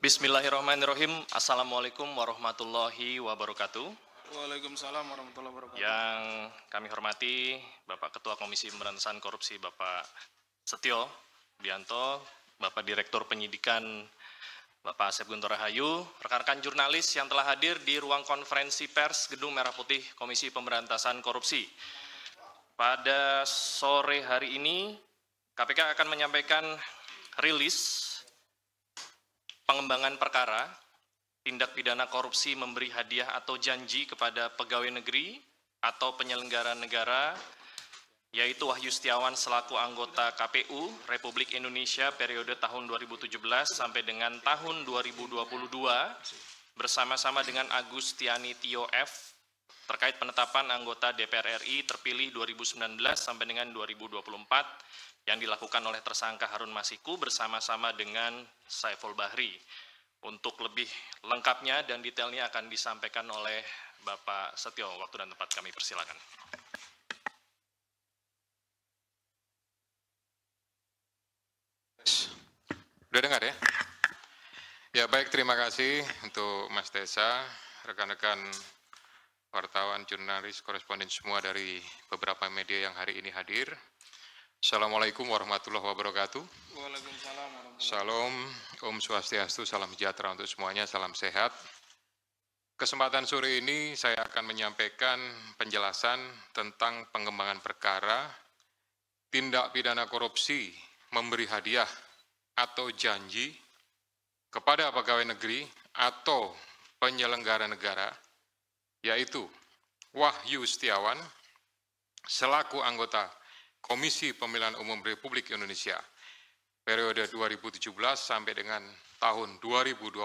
Bismillahirrahmanirrahim. Assalamualaikum warahmatullahi wabarakatuh. Waalaikumsalam warahmatullahi wabarakatuh. Yang kami hormati Bapak Ketua Komisi Pemberantasan Korupsi Bapak Setio Bianto, Bapak Direktur Penyidikan Bapak Asep Guntur Rahayu, rekan-rekan jurnalis yang telah hadir di ruang konferensi pers Gedung Merah Putih Komisi Pemberantasan Korupsi. Pada sore hari ini KPK akan menyampaikan rilis pengembangan perkara tindak pidana korupsi memberi hadiah atau janji kepada pegawai negeri atau penyelenggara negara, yaitu Wahyu Setiawan selaku anggota KPU Republik Indonesia periode tahun 2017 sampai dengan tahun 2022 bersama-sama dengan Agustiani Tio F terkait penetapan anggota DPR RI terpilih 2019 sampai dengan 2024 yang dilakukan oleh tersangka Harun Masiku bersama-sama dengan Saiful Bahri. Untuk lebih lengkapnya dan detailnya akan disampaikan oleh Bapak Setio. Waktu dan tempat kami persilakan. Sudah dengar ya? Ya baik, terima kasih untuk Mas Desa, rekan-rekan wartawan, jurnalis, koresponden semua dari beberapa media yang hari ini hadir. Assalamualaikum warahmatullahi wabarakatuh. Waalaikumsalam warahmatullahi wabarakatuh. Salam, Om Swastiastu, salam sejahtera untuk semuanya, salam sehat. Kesempatan sore ini saya akan menyampaikan penjelasan tentang pengembangan perkara tindak pidana korupsi memberi hadiah atau janji kepada pegawai negeri atau penyelenggara negara, yaitu Wahyu Setiawan selaku anggota Komisi Pemilihan Umum Republik Indonesia periode 2017 sampai dengan tahun 2022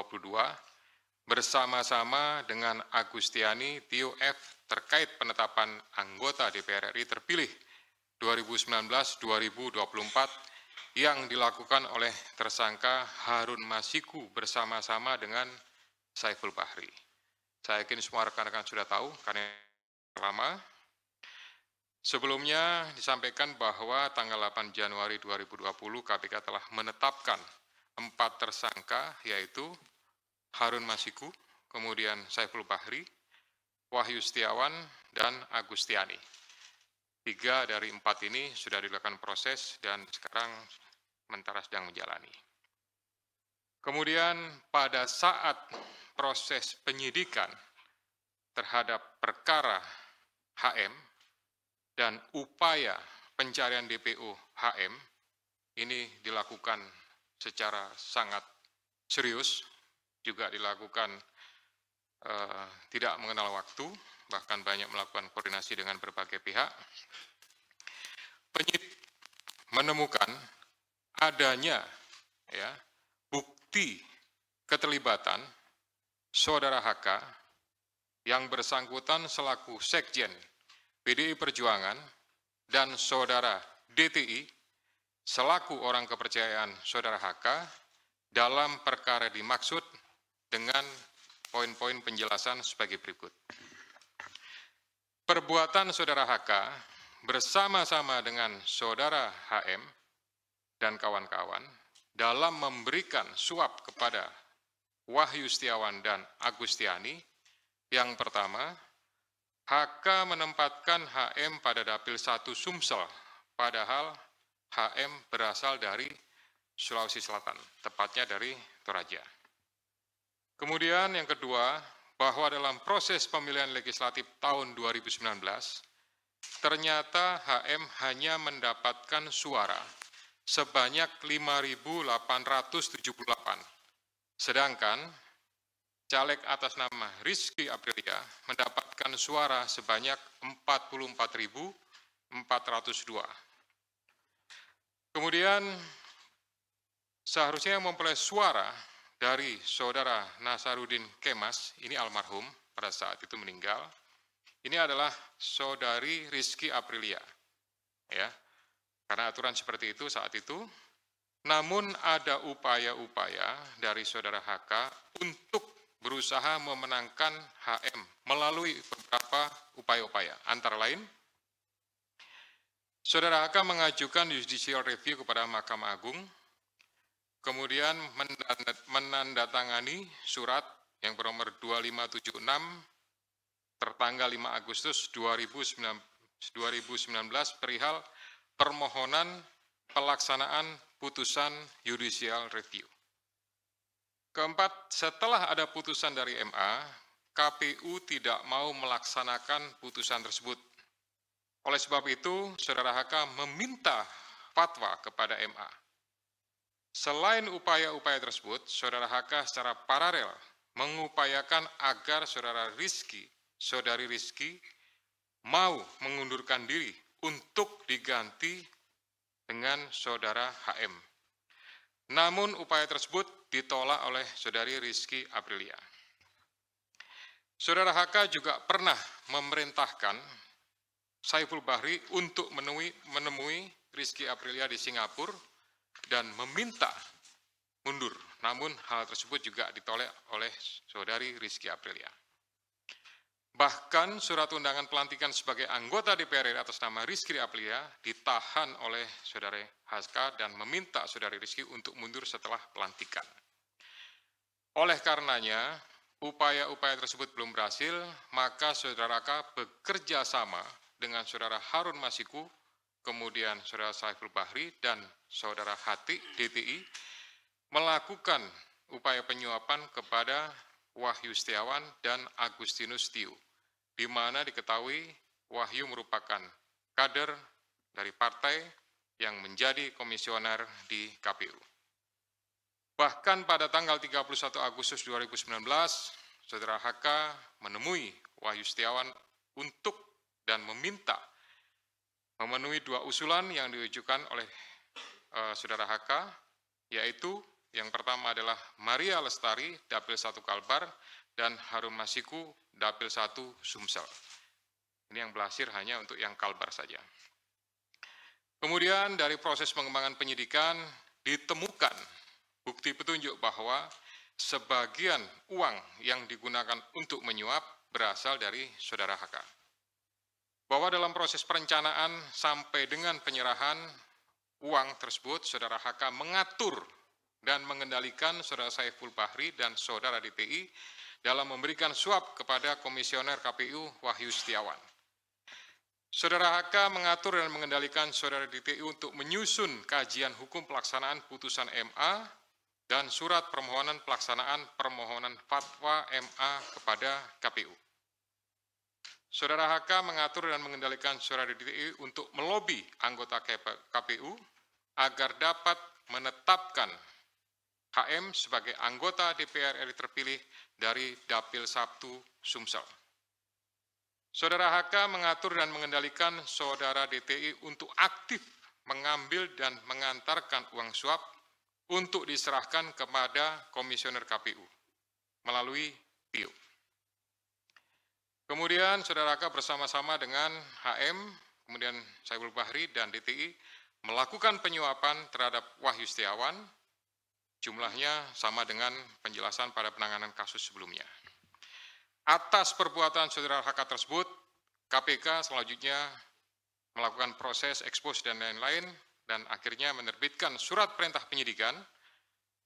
bersama-sama dengan Agustiani Tio F terkait penetapan anggota DPR RI terpilih 2019-2024 yang dilakukan oleh tersangka Harun Masiku bersama-sama dengan Saiful Bahri. Saya yakin semua rekan-rekan sudah tahu karena lama. Sebelumnya disampaikan bahwa tanggal 8 Januari 2020 KPK telah menetapkan 4 tersangka, yaitu Harun Masiku, kemudian Saiful Bahri, Wahyu Setiawan, dan Agustiani. 3 dari 4 ini sudah dilakukan proses dan sekarang sementara sedang menjalani. Kemudian pada saat proses penyidikan terhadap perkara HM dan upaya pencarian DPO HM ini dilakukan secara sangat serius, juga dilakukan tidak mengenal waktu, bahkan banyak melakukan koordinasi dengan berbagai pihak. Penyidik menemukan adanya bukti keterlibatan saudara HK yang bersangkutan selaku Sekjen PDI Perjuangan dan saudara DTI selaku orang kepercayaan saudara HK dalam perkara dimaksud dengan poin-poin penjelasan sebagai berikut. Perbuatan saudara HK bersama-sama dengan saudara HM dan kawan-kawan dalam memberikan suap kepada Wahyu Setiawan dan Agustiani, yang pertama, HK menempatkan HM pada Dapil 1 Sumsel, padahal HM berasal dari Sulawesi Selatan, tepatnya dari Toraja. Kemudian yang kedua, bahwa dalam proses pemilihan legislatif tahun 2019, ternyata HM hanya mendapatkan suara sebanyak 5.878, sedangkan caleg atas nama Rizky Aprilia mendapatkan suara sebanyak 44.402. Kemudian seharusnya memperoleh suara dari saudara Nasarudin Kemas, ini almarhum pada saat itu meninggal. Ini adalah saudari Rizky Aprilia, ya. Karena aturan seperti itu saat itu. Namun ada upaya-upaya dari saudara HK untuk berusaha memenangkan HM melalui beberapa upaya-upaya. Antara lain, saudara HK mengajukan judicial review kepada Mahkamah Agung. kemudian menandatangani surat yang bernomor 2576 tertanggal 5 Agustus 2019 perihal permohonan pelaksanaan putusan judicial review. Keempat, setelah ada putusan dari MA, KPU tidak mau melaksanakan putusan tersebut. Oleh sebab itu, Saudara HK meminta fatwa kepada MA. Selain upaya-upaya tersebut, Saudara HK secara paralel mengupayakan agar Saudari Rizky mau mengundurkan diri untuk diganti dengan Saudara HM. Namun upaya tersebut ditolak oleh Saudari Rizky Aprilia. Saudara HK juga pernah memerintahkan Saiful Bahri untuk menemui Rizky Aprilia di Singapura dan meminta mundur. Namun hal tersebut juga ditolak oleh Saudari Rizky Aprilia. Bahkan surat undangan pelantikan sebagai anggota DPR RI atas nama Rizky Aprilia ditahan oleh Saudari HK dan meminta Saudari Rizky untuk mundur setelah pelantikan. Oleh karenanya, upaya-upaya tersebut belum berhasil, maka Saudara HK bekerja sama dengan Saudara Harun Masiku, kemudian Saudara Saiful Bahri, dan Saudara Hati DTI melakukan upaya penyuapan kepada Wahyu Setiawan dan Agustinus Tio, di mana diketahui Wahyu merupakan kader dari partai yang menjadi komisioner di KPU. Bahkan pada tanggal 31 Agustus 2019, Saudara HK menemui Wahyu Setiawan untuk dan meminta memenuhi dua usulan yang diajukan oleh Saudara HK, yaitu yang pertama adalah Maria Lestari, Dapil 1 Kalbar, dan Harun Masiku, Dapil 1 Sumsel. Ini yang berhasil hanya untuk yang Kalbar saja. Kemudian dari proses pengembangan penyidikan ditemukan bukti petunjuk bahwa sebagian uang yang digunakan untuk menyuap berasal dari Saudara HK. Bahwa dalam proses perencanaan sampai dengan penyerahan uang tersebut, Saudara HK mengatur dan mengendalikan Saudara Saiful Bahri dan Saudara DTI dalam memberikan suap kepada Komisioner KPU Wahyu Setiawan. Saudara HK mengatur dan mengendalikan Saudara DTI untuk menyusun kajian hukum pelaksanaan putusan MA dan surat permohonan pelaksanaan permohonan fatwa MA kepada KPU. Saudara HK mengatur dan mengendalikan Saudara DTI untuk melobi anggota KPU agar dapat menetapkan HM sebagai anggota DPR RI terpilih dari Dapil 1 Sumsel. Saudara HK mengatur dan mengendalikan Saudara DTI untuk aktif mengambil dan mengantarkan uang suap untuk diserahkan kepada Komisioner KPU melalui Tio. Kemudian Saudara HK bersama-sama dengan HM, kemudian Saiful Bahri dan DTI melakukan penyuapan terhadap Wahyu Setiawan. Jumlahnya sama dengan penjelasan pada penanganan kasus sebelumnya. Atas perbuatan Saudara HK tersebut, KPK selanjutnya melakukan proses ekspos dan lain-lain, dan akhirnya menerbitkan surat perintah penyidikan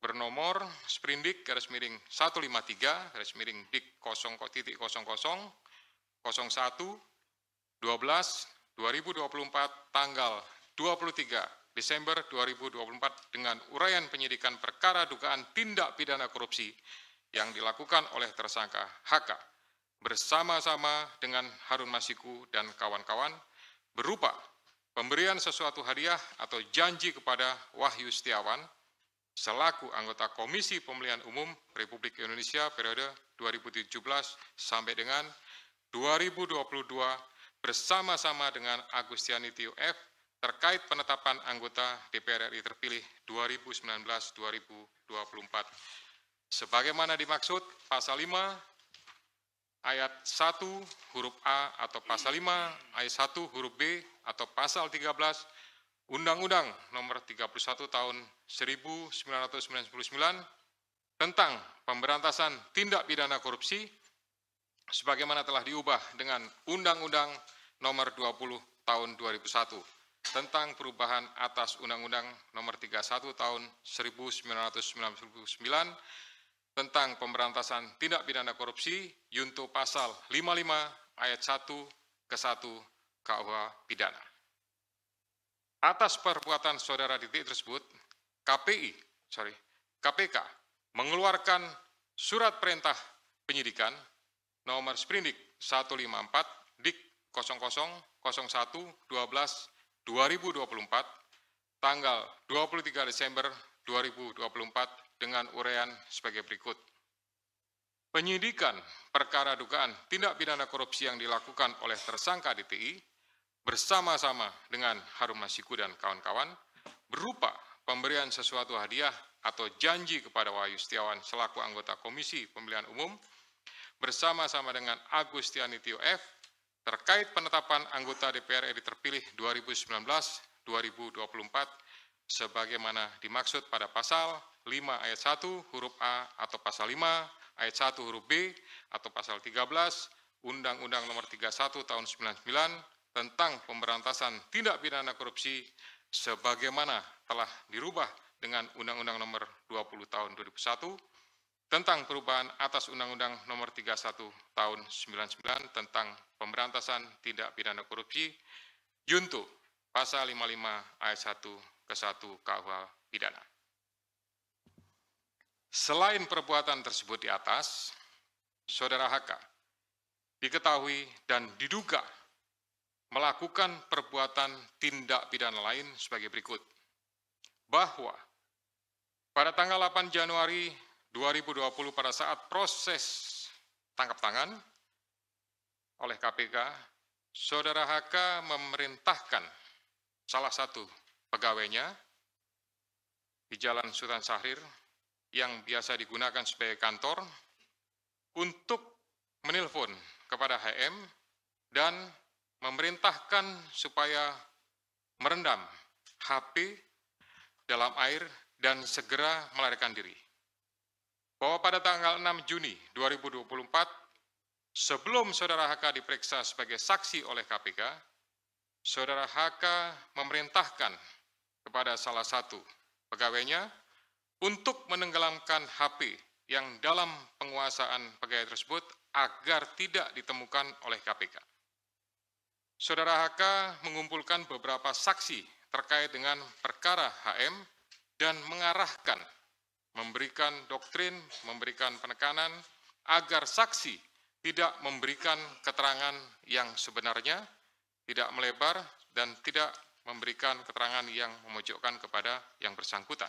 bernomor Sprindik /153/Dik 0.01/12/2024 tanggal 23 Desember 2024 dengan uraian penyidikan perkara dugaan tindak pidana korupsi yang dilakukan oleh tersangka HK bersama-sama dengan Harun Masiku dan kawan-kawan berupa pemberian sesuatu hadiah atau janji kepada Wahyu Setiawan selaku anggota Komisi Pemilihan Umum Republik Indonesia periode 2017 sampai dengan 2022 bersama-sama dengan Agustiani Tio F terkait penetapan anggota DPR RI terpilih 2019-2024. Sebagaimana dimaksud pasal 5 ayat 1 huruf A atau pasal 5 ayat 1 huruf B atau pasal 13 Undang-Undang Nomor 31 Tahun 1999 tentang pemberantasan tindak pidana korupsi sebagaimana telah diubah dengan Undang-Undang Nomor 20 Tahun 2001 tentang perubahan atas Undang-Undang Nomor 31 Tahun 1999 tentang pemberantasan tindak pidana korupsi junto pasal 55 ayat 1 ke 1 KUH pidana. Atas perbuatan saudara Didik tersebut, KPK mengeluarkan surat perintah penyidikan nomor sprindik 154 dik 0001/12/2024 tanggal 23 Desember 2024 dengan uraian sebagai berikut. Penyidikan perkara dugaan tindak pidana korupsi yang dilakukan oleh tersangka DTI bersama-sama dengan Harun Masiku dan kawan-kawan berupa pemberian sesuatu hadiah atau janji kepada Wahyu Setiawan selaku anggota Komisi Pemilihan Umum bersama-sama dengan Agustiani Tio F terkait penetapan anggota DPR RI terpilih 2019-2024 sebagaimana dimaksud pada pasal 5 ayat 1 huruf A atau pasal 5 ayat 1 huruf B atau pasal 13 Undang-Undang Nomor 31 Tahun 99 tentang pemberantasan tindak pidana korupsi sebagaimana telah dirubah dengan Undang-Undang Nomor 20 Tahun 2001 tentang perubahan atas Undang-Undang Nomor 31 Tahun 99 tentang pemberantasan tindak pidana korupsi junto pasal 55 ayat 1 ke 1 KUH pidana. Selain perbuatan tersebut di atas, saudara HK diketahui dan diduga melakukan perbuatan tindak pidana lain sebagai berikut. Bahwa pada tanggal 8 Januari 2020 pada saat proses tangkap tangan oleh KPK, saudara HK memerintahkan salah satu pegawainya di Jalan Sultan Syahrir yang biasa digunakan sebagai kantor untuk menelpon kepada HM dan memerintahkan supaya merendam HP dalam air dan segera melarikan diri. Bahwa pada tanggal 6 Juni 2024, sebelum saudara HK diperiksa sebagai saksi oleh KPK, saudara HK memerintahkan kepada salah satu pegawainya untuk menenggelamkan HP yang dalam penguasaan pegawai tersebut agar tidak ditemukan oleh KPK. Saudara HK mengumpulkan beberapa saksi terkait dengan perkara HM dan mengarahkan, memberikan doktrin, memberikan penekanan agar saksi tidak memberikan keterangan yang sebenarnya, tidak melebar, dan tidak memberikan keterangan yang memojokkan kepada yang bersangkutan.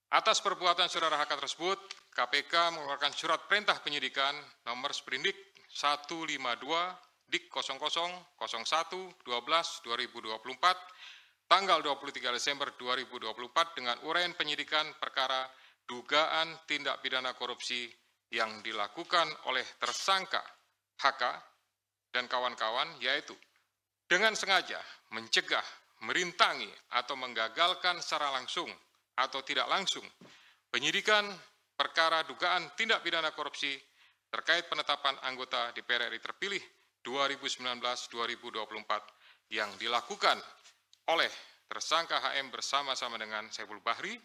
Atas perbuatan saudara HK tersebut, KPK mengeluarkan surat perintah penyidikan nomor sprindik 152 dik 0001/12/2024 tanggal 23 Desember 2024 dengan uraian penyidikan perkara dugaan tindak pidana korupsi yang dilakukan oleh tersangka HK dan kawan-kawan, yaitu dengan sengaja mencegah, merintangi, atau menggagalkan secara langsung atau tidak langsung penyidikan perkara dugaan tindak pidana korupsi terkait penetapan anggota DPR RI terpilih 2019-2024 yang dilakukan oleh tersangka HM bersama-sama dengan Saiful Bahri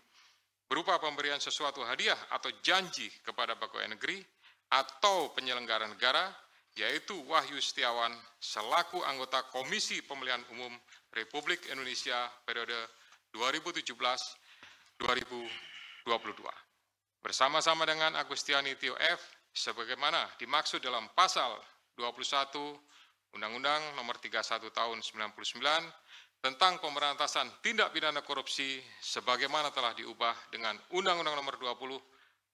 berupa pemberian sesuatu hadiah atau janji kepada pegawai negeri atau penyelenggara negara, yaitu Wahyu Setiawan selaku anggota Komisi Pemilihan Umum Republik Indonesia periode 2017-2022. Bersama-sama dengan Agustiani Tio F sebagaimana dimaksud dalam pasal 21 Undang-Undang Nomor 31 Tahun 99 tentang pemberantasan tindak pidana korupsi sebagaimana telah diubah dengan Undang-Undang Nomor 20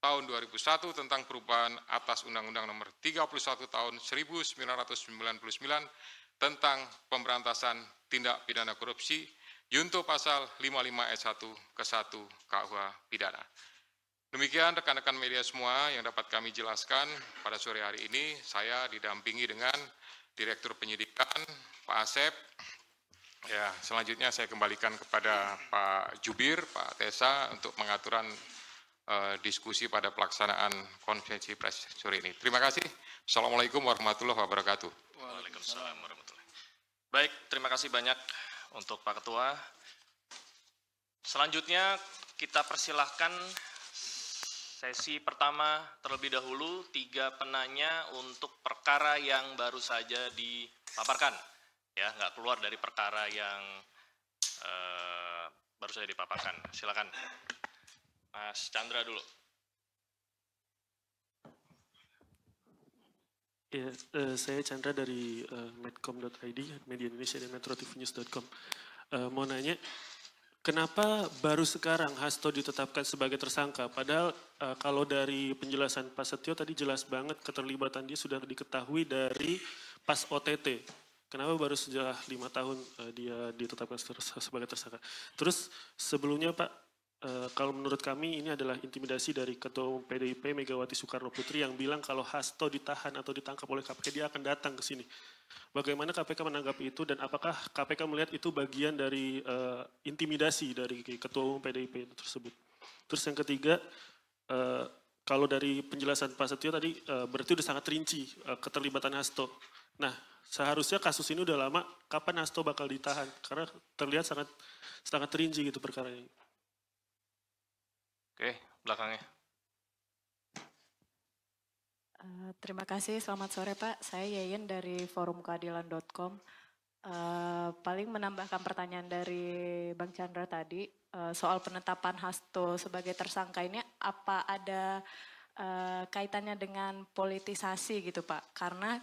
Tahun 2001 tentang perubahan atas Undang-Undang Nomor 31 Tahun 1999 tentang pemberantasan tindak pidana korupsi junto pasal 55 ayat 1 ke 1 KUH pidana. Demikian rekan-rekan media semua yang dapat kami jelaskan pada sore hari ini. Saya didampingi dengan Direktur Penyidikan, Pak Asep. Ya, selanjutnya saya kembalikan kepada Pak Jubir, Pak Tesa untuk pengaturan diskusi pada pelaksanaan konferensi pers sore ini. Terima kasih. Assalamualaikum warahmatullahi wabarakatuh. Waalaikumsalam warahmatullahi wabarakatuh. Baik, terima kasih banyak untuk Pak Ketua. Selanjutnya kita persilahkan sesi pertama terlebih dahulu 3 penanya untuk perkara yang baru saja dipaparkan. Ya, nggak keluar dari perkara yang baru saja dipaparkan. Silakan, Mas Chandra dulu. Ya, saya Chandra dari medcom.id, Media Indonesia dan metrotvnews.com. Mau nanya, kenapa baru sekarang Hasto ditetapkan sebagai tersangka? Padahal kalau dari penjelasan Pak Setio tadi jelas banget keterlibatan dia sudah diketahui dari pas OTT. Kenapa baru setelah 5 tahun dia ditetapkan sebagai tersangka? Terus sebelumnya Pak, kalau menurut kami ini adalah intimidasi dari Ketua Umum PDIP Megawati Soekarno Putri yang bilang kalau Hasto ditahan atau ditangkap oleh KPK dia akan datang ke sini. Bagaimana KPK menanggapi itu dan apakah KPK melihat itu bagian dari intimidasi dari Ketua Umum PDIP tersebut? Terus yang ketiga, kalau dari penjelasan Pak Setio tadi berarti udah sangat rinci keterlibatan Hasto. Nah, seharusnya kasus ini udah lama, kapan Hasto bakal ditahan? Karena terlihat sangat rinci gitu perkaranya. Oke, belakangnya. Terima kasih, selamat sore Pak. Saya Yeyen dari forumkeadilan.com. Paling menambahkan pertanyaan dari Bang Chandra tadi, soal penetapan Hasto sebagai tersangka ini apa ada kaitannya dengan politisasi gitu Pak? Karena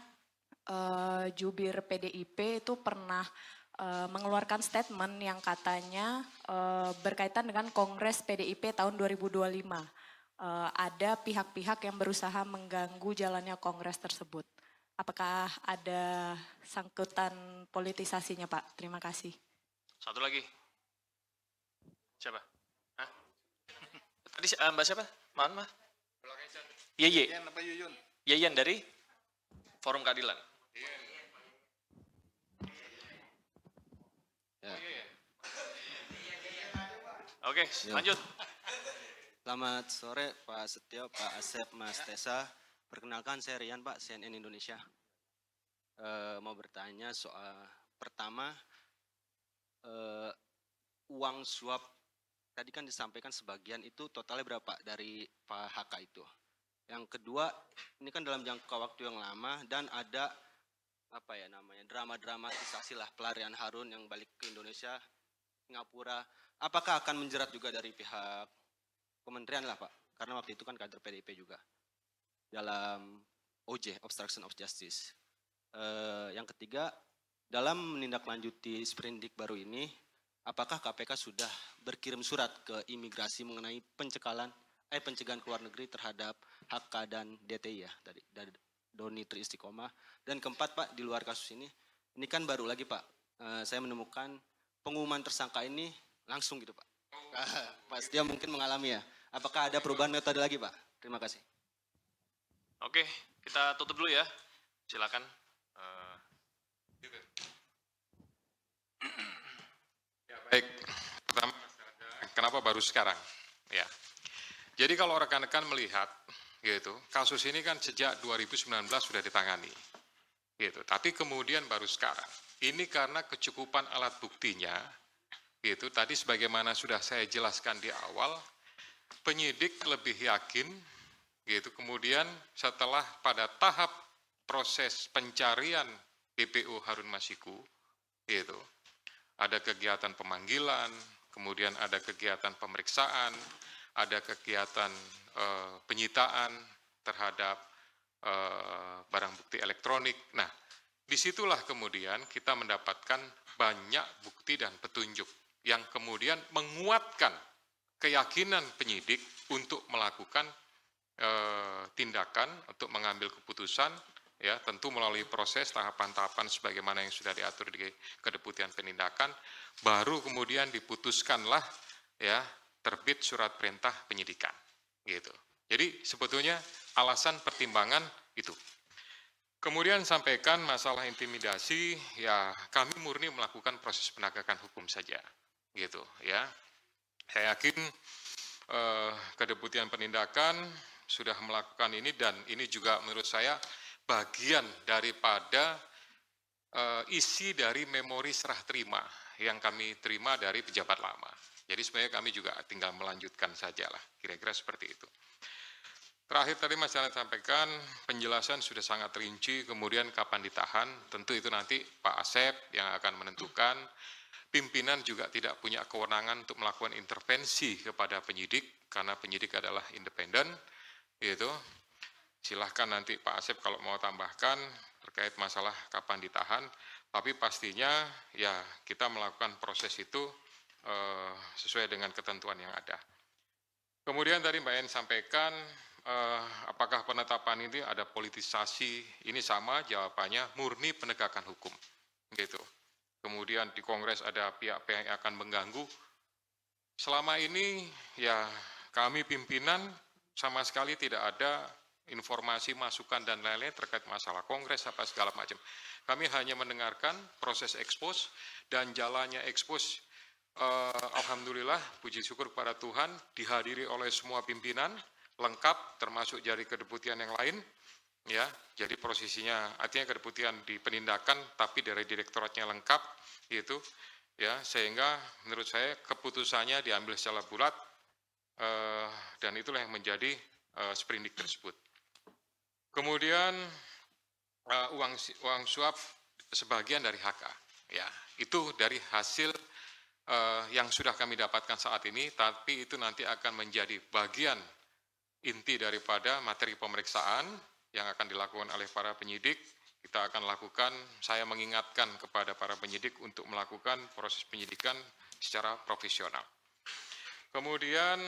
jubir PDIP itu pernah mengeluarkan statement yang katanya berkaitan dengan Kongres PDIP tahun 2025. Ada pihak-pihak yang berusaha mengganggu jalannya Kongres tersebut. Apakah ada sangkutan politisasinya Pak? Terima kasih. Satu lagi. Siapa? Hah? Tadi Mbak siapa? Mohon maaf. Yeye. Yan apa Yuyun? Yeyen dari Forum Keadilan. Oke, lanjut. Selamat sore Pak Setio, Pak Asep, Mas Tessa. Perkenalkan saya Rian Pak, CNN Indonesia. Mau bertanya soal pertama, uang suap tadi kan disampaikan sebagian itu totalnya berapa dari Pak HK itu. Yang kedua, ini kan dalam jangka waktu yang lama dan ada apa ya namanya drama-dramatisasi lah pelarian Harun yang balik ke Indonesia, Singapura. Apakah akan menjerat juga dari pihak kementerian lah Pak? Karena waktu itu kan kader PDIP juga dalam OJ, Obstruction of Justice. Yang ketiga, dalam menindaklanjuti sprindik baru ini, apakah KPK sudah berkirim surat ke imigrasi mengenai pencegahan keluar negeri terhadap HK dan DTI ya tadi dari Doni Tri Istiqomah. Dan keempat Pak, di luar kasus ini kan baru lagi Pak, saya menemukan pengumuman tersangka ini langsung gitu Pak. Pak Setia mungkin mengalami ya. Apakah ada perubahan metode lagi Pak? Terima kasih. Oke, kita tutup dulu ya. Silakan. Ya, baik. Pertama, kenapa baru sekarang? Ya. Jadi kalau rekan-rekan melihat gitu, kasus ini kan sejak 2019 sudah ditangani. Gitu. Tapi kemudian baru sekarang. Ini karena kecukupan alat buktinya gitu. Tadi sebagaimana sudah saya jelaskan di awal, penyidik lebih yakin gitu. Kemudian setelah pada tahap proses pencarian BPO Harun Masiku gitu, ada kegiatan pemanggilan, kemudian ada kegiatan pemeriksaan, ada kegiatan penyitaan terhadap barang bukti elektronik. Nah, disitulah kemudian kita mendapatkan banyak bukti dan petunjuk yang kemudian menguatkan keyakinan penyidik untuk melakukan tindakan, untuk mengambil keputusan, ya tentu melalui proses tahapan-tahapan sebagaimana yang sudah diatur di Kedeputian Penindakan, baru kemudian diputuskanlah ya terbit surat perintah penyidikan, gitu. Jadi sebetulnya alasan pertimbangan itu. Kemudian sampaikan masalah intimidasi, ya kami murni melakukan proses penegakan hukum saja, gitu ya. Saya yakin Kedeputian Penindakan sudah melakukan ini dan ini juga menurut saya bagian daripada isi dari memori serah terima yang kami terima dari pejabat lama. Jadi sebenarnya kami juga tinggal melanjutkan saja lah, kira-kira seperti itu. Terakhir tadi Mas Jalan sampaikan, penjelasan sudah sangat rinci, kemudian kapan ditahan, tentu itu nanti Pak Asep yang akan menentukan. Pimpinan juga tidak punya kewenangan untuk melakukan intervensi kepada penyidik, karena penyidik adalah independen, gitu. Silahkan nanti Pak Asep kalau mau tambahkan terkait masalah kapan ditahan, tapi pastinya ya kita melakukan proses itu sesuai dengan ketentuan yang ada. Kemudian tadi Mbak En sampaikan, apakah penetapan ini ada politisasi? Ini sama jawabannya, murni penegakan hukum, gitu. Kemudian di Kongres ada pihak-pihak yang akan mengganggu. Selama ini ya kami pimpinan sama sekali tidak ada informasi, masukan dan lain-lain terkait masalah Kongres apa segala macam. Kami hanya mendengarkan proses ekspos dan jalannya ekspos. Alhamdulillah, puji syukur kepada Tuhan, dihadiri oleh semua pimpinan, lengkap, termasuk dari kedeputian yang lain, ya. Jadi posisinya, artinya kedeputian di penindakan, tapi dari direktoratnya lengkap, gitu, ya. Sehingga menurut saya keputusannya diambil secara bulat, dan itulah yang menjadi sprindik tersebut. Kemudian uang suap sebagian dari HK, ya. Itu dari hasil yang sudah kami dapatkan saat ini, tapi itu nanti akan menjadi bagian inti daripada materi pemeriksaan yang akan dilakukan oleh para penyidik. Kita akan lakukan, saya mengingatkan kepada para penyidik untuk melakukan proses penyidikan secara profesional. Kemudian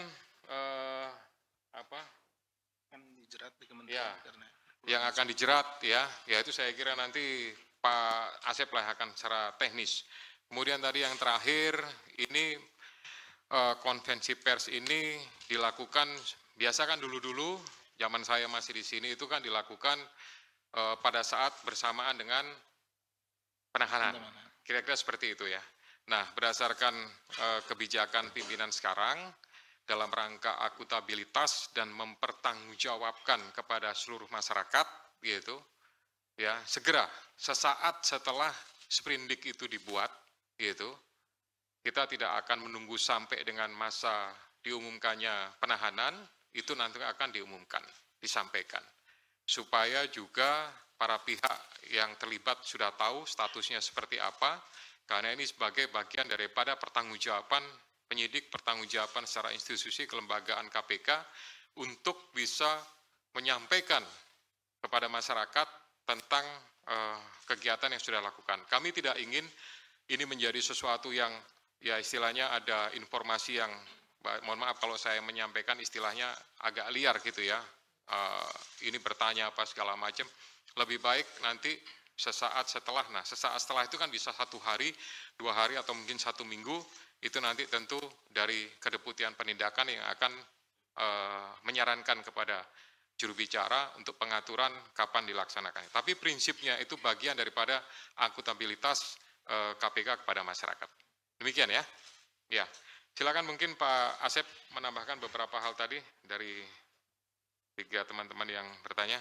Kan dijerat di kementerian ya, karena yang akan dijerat ya itu saya kira nanti Pak Asep lah akan secara teknis. Kemudian tadi yang terakhir, ini konvensi pers ini dilakukan, biasa kan dulu-dulu, zaman saya masih di sini itu kan dilakukan pada saat bersamaan dengan penahanan. Kira-kira seperti itu ya. Nah, berdasarkan kebijakan pimpinan sekarang, dalam rangka akuntabilitas dan mempertanggungjawabkan kepada seluruh masyarakat, gitu, ya segera sesaat setelah sprindik itu dibuat, gitu, kita tidak akan menunggu sampai dengan masa diumumkannya penahanan, itu nanti akan diumumkan, disampaikan, supaya juga para pihak yang terlibat sudah tahu statusnya seperti apa, karena ini sebagai bagian daripada pertanggungjawaban penyidik, pertanggungjawaban secara institusi kelembagaan KPK untuk bisa menyampaikan kepada masyarakat tentang kegiatan yang sudah dilakukan. Kami tidak ingin ini menjadi sesuatu yang ya istilahnya ada informasi yang, mohon maaf kalau saya menyampaikan istilahnya agak liar gitu ya, ini bertanya apa segala macam, lebih baik nanti sesaat setelah, nah sesaat setelah itu kan bisa 1 hari, 2 hari atau mungkin 1 minggu, itu nanti tentu dari kedeputian penindakan yang akan menyarankan kepada juru bicara untuk pengaturan kapan dilaksanakannya. Tapi prinsipnya itu bagian daripada akuntabilitas KPK kepada masyarakat. Demikian ya. Ya, silakan mungkin Pak Asep menambahkan beberapa hal tadi dari 3 teman-teman yang bertanya.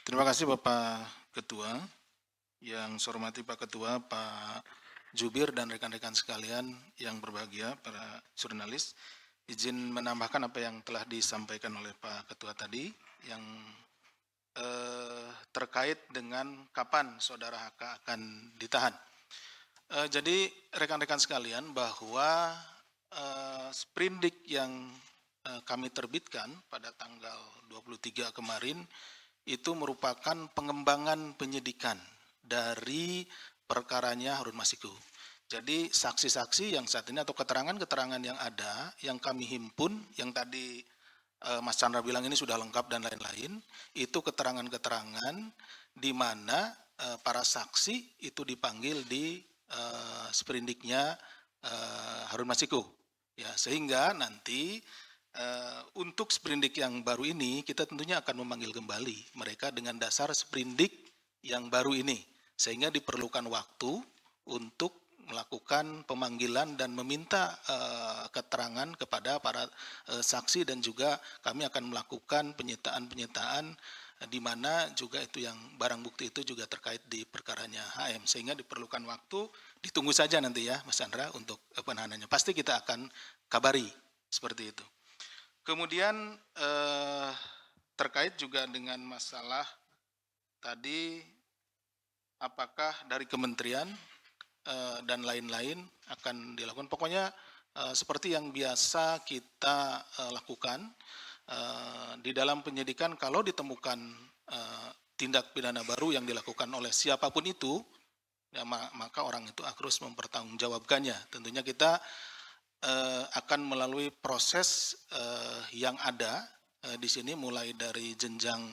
Terima kasih Bapak Ketua. Yang saya hormati Pak Ketua, Pak Jubir dan rekan-rekan sekalian yang berbahagia, para jurnalis. Izin menambahkan apa yang telah disampaikan oleh Pak Ketua tadi, yang terkait dengan kapan Saudara HK akan ditahan. Jadi rekan-rekan sekalian, bahwa sprindik yang kami terbitkan pada tanggal 23 kemarin itu merupakan pengembangan penyidikan dari perkaranya Harun Masiku. Jadi saksi-saksi yang saat ini atau keterangan-keterangan yang ada, yang kami himpun, yang tadi Mas Chandra bilang ini sudah lengkap dan lain-lain, itu keterangan-keterangan di mana para saksi itu dipanggil di sprindiknya Harun Masiku. Ya, sehingga nanti untuk sprindik yang baru ini kita tentunya akan memanggil kembali mereka dengan dasar sprindik yang baru ini, sehingga diperlukan waktu untuk melakukan pemanggilan dan meminta keterangan kepada para saksi, dan juga kami akan melakukan penyitaan di mana juga itu yang barang bukti itu juga terkait di perkaranya HM, sehingga diperlukan waktu. Ditunggu saja nanti ya Mas Chandra untuk penahanannya. Pasti kita akan kabari seperti itu. Kemudian terkait juga dengan masalah tadi apakah dari kementerian dan lain-lain akan dilakukan. Pokoknya seperti yang biasa kita lakukan di dalam penyidikan, kalau ditemukan tindak pidana baru yang dilakukan oleh siapapun itu, ya, maka orang itu harus mempertanggungjawabkannya. Tentunya kita akan melalui proses yang ada di sini, mulai dari jenjang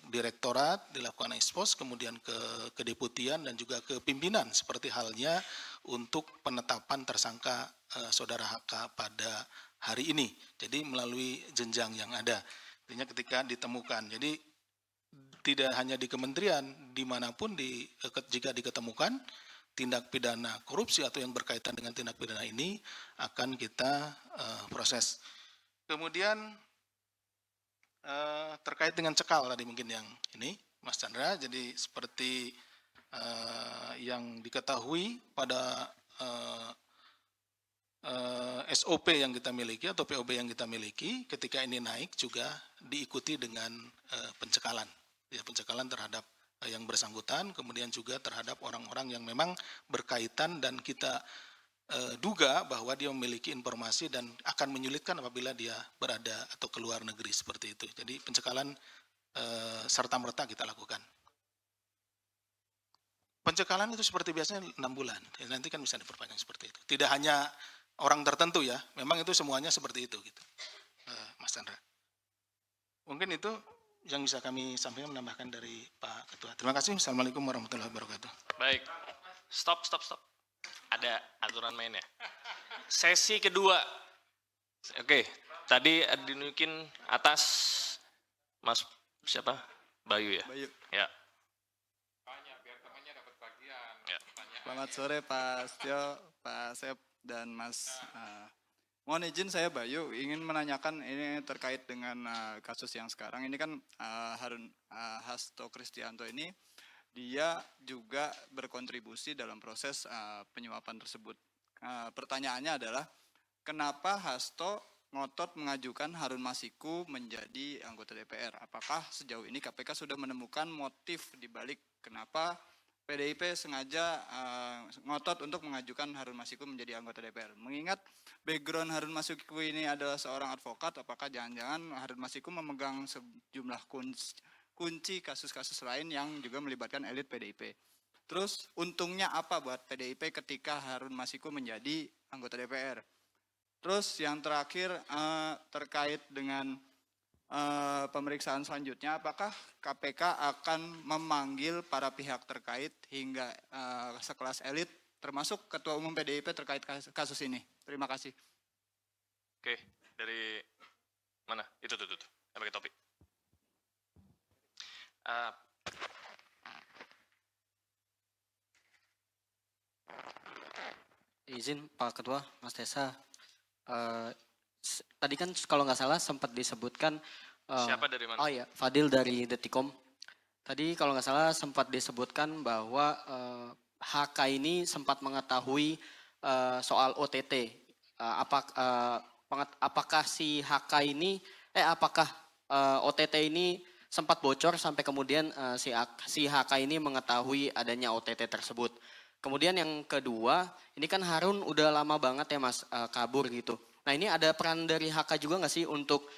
direktorat, dilakukan ekspos, kemudian ke kedeputian dan juga ke pimpinan, seperti halnya untuk penetapan tersangka saudara HK pada hari ini. Jadi melalui jenjang yang ada. Artinya ketika ditemukan, jadi tidak hanya di kementerian, dimanapun jika diketemukan tindak pidana korupsi atau yang berkaitan dengan tindak pidana ini akan kita proses. Kemudian terkait dengan cekal tadi mungkin yang ini Mas Chandra, jadi seperti yang diketahui pada SOP yang kita miliki atau POB yang kita miliki, ketika ini naik juga diikuti dengan pencekalan, ya, pencekalan terhadap yang bersangkutan, kemudian juga terhadap orang-orang yang memang berkaitan dan kita duga bahwa dia memiliki informasi dan akan menyulitkan apabila dia berada atau keluar negeri, seperti itu. Jadi pencekalan serta-merta kita lakukan. Pencekalan itu seperti biasanya 6 bulan, ya, nanti kan bisa diperpanjang seperti itu. Tidak hanya orang tertentu ya, memang itu semuanya seperti itu gitu, Mas Chandra. Mungkin itu yang bisa kami sampaikan, menambahkan dari Pak Ketua. Terima kasih. Assalamualaikum warahmatullahi wabarakatuh. Baik, stop. Ada aturan mainnya. Sesi kedua. Oke, tadi dinunjukin atas Mas siapa? Bayu ya? Bayu. Ya. Ya. Selamat sore Pak Setio, Pak Asep, dan Mas. Mohon izin, saya Bayu ingin menanyakan ini terkait dengan kasus yang sekarang. Ini kan Hasto Kristianto ini dia juga berkontribusi dalam proses penyuapan tersebut. Pertanyaannya adalah kenapa Hasto ngotot mengajukan Harun Masiku menjadi anggota DPR? Apakah sejauh ini KPK sudah menemukan motif di balik kenapa PDIP sengaja ngotot untuk mengajukan Harun Masiku menjadi anggota DPR? Mengingat background Harun Masiku ini adalah seorang advokat, apakah jangan-jangan Harun Masiku memegang sejumlah kunci kasus-kasus lain yang juga melibatkan elit PDIP? Terus untungnya apa buat PDIP ketika Harun Masiku menjadi anggota DPR? Terus yang terakhir terkait dengan pemeriksaan selanjutnya, apakah KPK akan memanggil para pihak terkait hingga sekelas elit termasuk Ketua Umum PDIP terkait kasus ini? Terima kasih. Oke, dari mana? Itu tuh. Pakai topik. Izin Pak Ketua, Mas Tesa. Tadi kan kalau nggak salah sempat disebutkan. Siapa dari mana? Oh iya, Fadil dari Detikom. Tadi kalau nggak salah sempat disebutkan bahwa HK ini sempat mengetahui soal OTT. Apakah si HK ini, apakah OTT ini sempat bocor sampai kemudian si HK ini mengetahui adanya OTT tersebut. Kemudian yang kedua, ini kan Harun udah lama banget ya Mas kabur gitu. Nah ini ada peran dari HK juga nggak sih untuk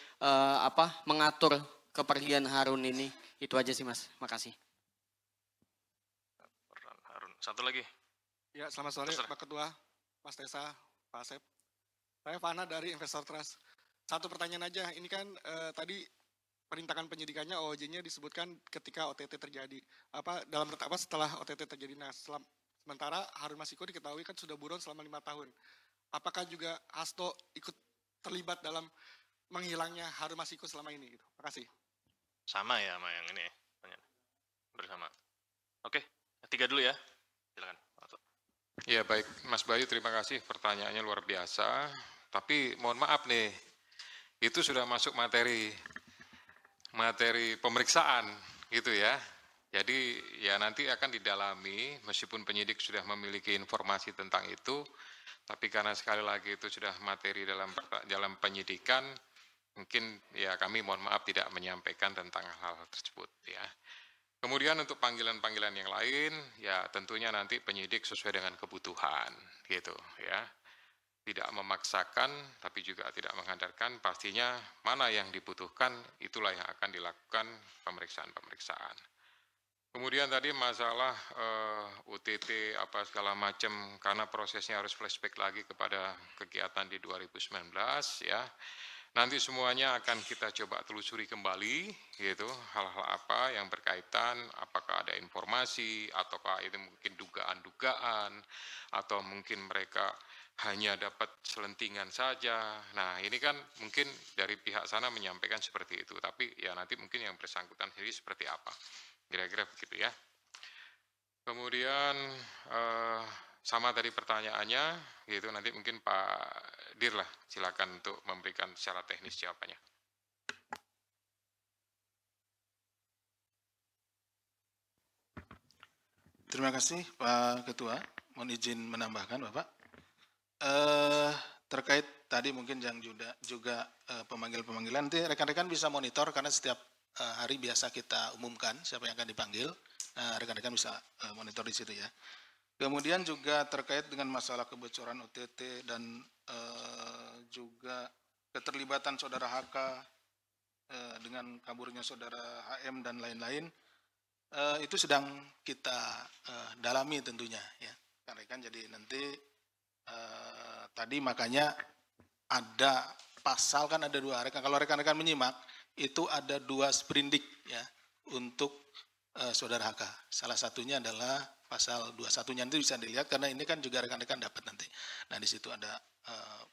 mengatur kepergian Harun ini? Itu aja sih Mas, makasih. Peran Harun. Satu lagi. Ya, selamat sore Pak Ketua, Mas Tesa, Pak Asep. Saya Fana dari Investor Trust. Satu pertanyaan aja, ini kan tadi perintahan penyidikannya OOJ-nya disebutkan ketika OTT terjadi. Setelah OTT terjadi. Nah, sementara Harun Masiku diketahui kan sudah buron selama 5 tahun. Apakah juga Hasto ikut terlibat dalam menghilangnya Harun Masiku selama ini? Gitu. Terima kasih. Sama ya sama yang ini ya. Bersama. Oke, 3 dulu ya. Silakan. Ya baik, Mas Bayu terima kasih pertanyaannya luar biasa. Tapi mohon maaf nih, itu sudah masuk materi pemeriksaan gitu ya. Jadi ya nanti akan didalami meskipun penyidik sudah memiliki informasi tentang itu, tapi karena sekali lagi itu sudah materi dalam penyidikan, mungkin ya kami mohon maaf tidak menyampaikan tentang hal-hal tersebut ya. Kemudian untuk panggilan-panggilan yang lain, ya tentunya nanti penyidik sesuai dengan kebutuhan gitu ya. Tidak memaksakan, tapi juga tidak menghantarkan, pastinya mana yang dibutuhkan, itulah yang akan dilakukan pemeriksaan-pemeriksaan. Kemudian tadi masalah UTT apa segala macam, karena prosesnya harus flashback lagi kepada kegiatan di 2019 ya. Nanti semuanya akan kita coba telusuri kembali, gitu, hal-hal apa yang berkaitan, apakah ada informasi, ataukah itu mungkin dugaan-dugaan, atau mungkin mereka hanya dapat selentingan saja. Nah, ini kan mungkin dari pihak sana menyampaikan seperti itu, tapi ya nanti mungkin yang bersangkutan sendiri seperti apa. Kira-kira begitu ya. Kemudian sama tadi pertanyaannya, gitu nanti mungkin Pak Dir lah, silakan untuk memberikan secara teknis jawabannya. Terima kasih Pak Ketua. Mohon izin menambahkan Bapak. Terkait tadi mungkin yang juga pemanggilan-pemanggilan, nanti rekan-rekan bisa monitor karena setiap hari biasa kita umumkan siapa yang akan dipanggil. Rekan-rekan bisa monitor di situ ya. Kemudian juga terkait dengan masalah kebocoran OTT dan juga keterlibatan saudara HK dengan kaburnya saudara HM dan lain-lain, itu sedang kita dalami tentunya ya, rekan-rekan. Jadi nanti tadi makanya ada pasal kan ada dua, kalau rekan-rekan menyimak itu ada dua sprindik ya untuk saudara HK. Salah satunya adalah pasal 21-nya, nanti bisa dilihat karena ini kan juga rekan-rekan dapat nanti. Nah di situ ada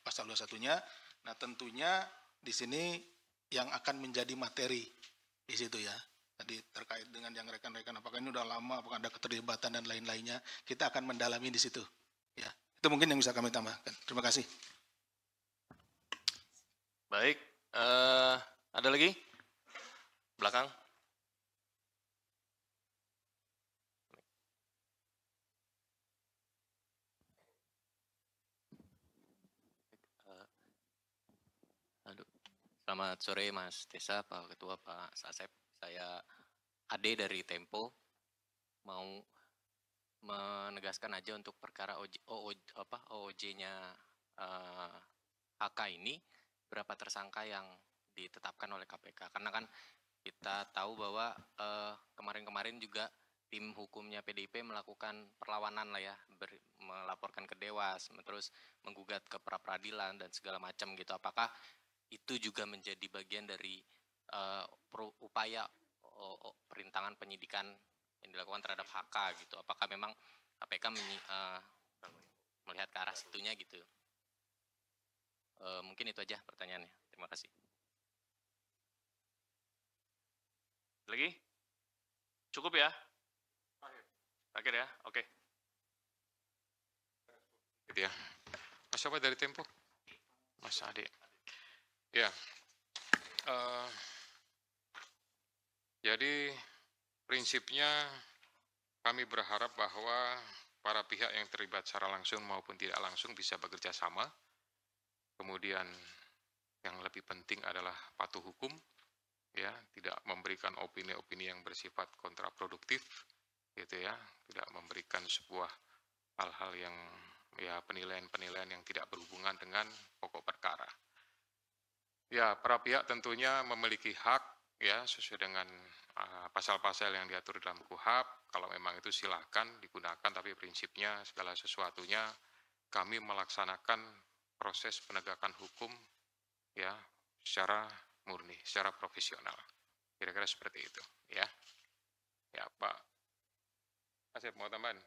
pasal 21-nya. Nah tentunya di sini yang akan menjadi materi di situ ya. Tadi terkait dengan yang rekan-rekan apakah ini udah lama, apakah ada keterlibatan dan lain-lainnya, kita akan mendalami di situ. Ya, itu mungkin yang bisa kami tambahkan. Terima kasih. Baik, ada lagi? Belakang. Selamat sore Mas Tesa, Pak Ketua, Pak Asep. Saya Ade dari Tempo. Mau menegaskan aja untuk perkara OOJ-nya HK ini, berapa tersangka yang ditetapkan oleh KPK. Karena kan kita tahu bahwa kemarin-kemarin juga tim hukumnya PDIP melakukan perlawanan lah ya, melaporkan ke Dewas, terus menggugat ke pra-peradilan dan segala macam gitu. Apakah itu juga menjadi bagian dari upaya perintangan penyidikan yang dilakukan terhadap HK gitu? Apakah memang KPK melihat ke arah situnya gitu? Mungkin itu aja pertanyaannya. Terima kasih. Lagi? Cukup ya? Akhir ya? Oke. Gitu ya. Mas siapa dari Tempo? Mas Ade. Ya, jadi prinsipnya kami berharap bahwa para pihak yang terlibat secara langsung maupun tidak langsung bisa bekerja sama. Kemudian yang lebih penting adalah patuh hukum, ya, tidak memberikan opini-opini yang bersifat kontraproduktif, gitu ya, tidak memberikan sebuah hal-hal yang ya penilaian-penilaian yang tidak berhubungan dengan pokok perkara. Ya, para pihak tentunya memiliki hak ya sesuai dengan pasal-pasal yang diatur dalam KUHP. Kalau memang itu silahkan digunakan, tapi prinsipnya segala sesuatunya kami melaksanakan proses penegakan hukum ya secara murni, secara profesional. Kira-kira seperti itu ya. Ya, Pak Asep mau tambahan?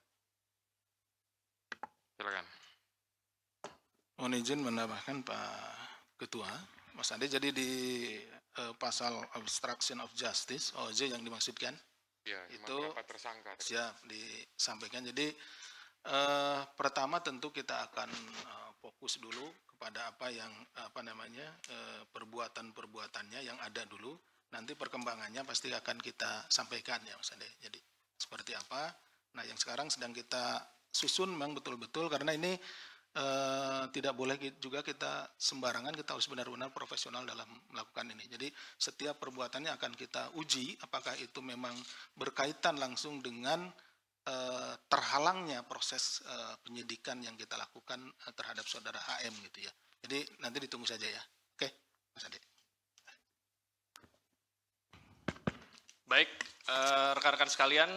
Silakan. Mohon izin menambahkan Pak Ketua. Mas Ade, jadi di pasal obstruction of justice (OJ) yang dimaksudkan ya, itu tersangka siap disampaikan. Jadi Pertama tentu kita akan fokus dulu kepada apa yang perbuatan-perbuatannya yang ada dulu. Nanti perkembangannya pasti akan kita sampaikan ya Mas Ade. Jadi seperti apa? Nah yang sekarang sedang kita susun memang betul-betul karena ini tidak boleh juga kita sembarangan, kita harus benar-benar profesional dalam melakukan ini. Jadi setiap perbuatannya akan kita uji apakah itu memang berkaitan langsung dengan terhalangnya proses penyidikan yang kita lakukan terhadap saudara HM gitu ya. Jadi nanti ditunggu saja ya. Oke, Mas Ade. Baik, rekan-rekan sekalian,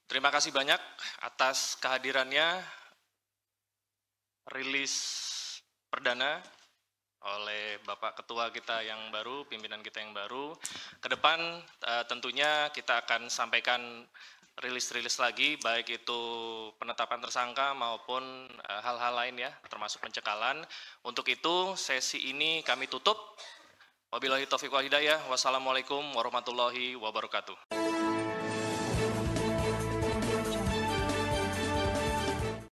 terima kasih banyak atas kehadirannya rilis perdana oleh Bapak Ketua kita yang baru, pimpinan kita yang baru. Ke depan tentunya kita akan sampaikan rilis-rilis lagi, baik itu penetapan tersangka maupun hal-hal lain ya, termasuk pencekalan. Untuk itu, sesi ini kami tutup. Wabillahi taufiq wal hidayah. Wassalamualaikum warahmatullahi wabarakatuh.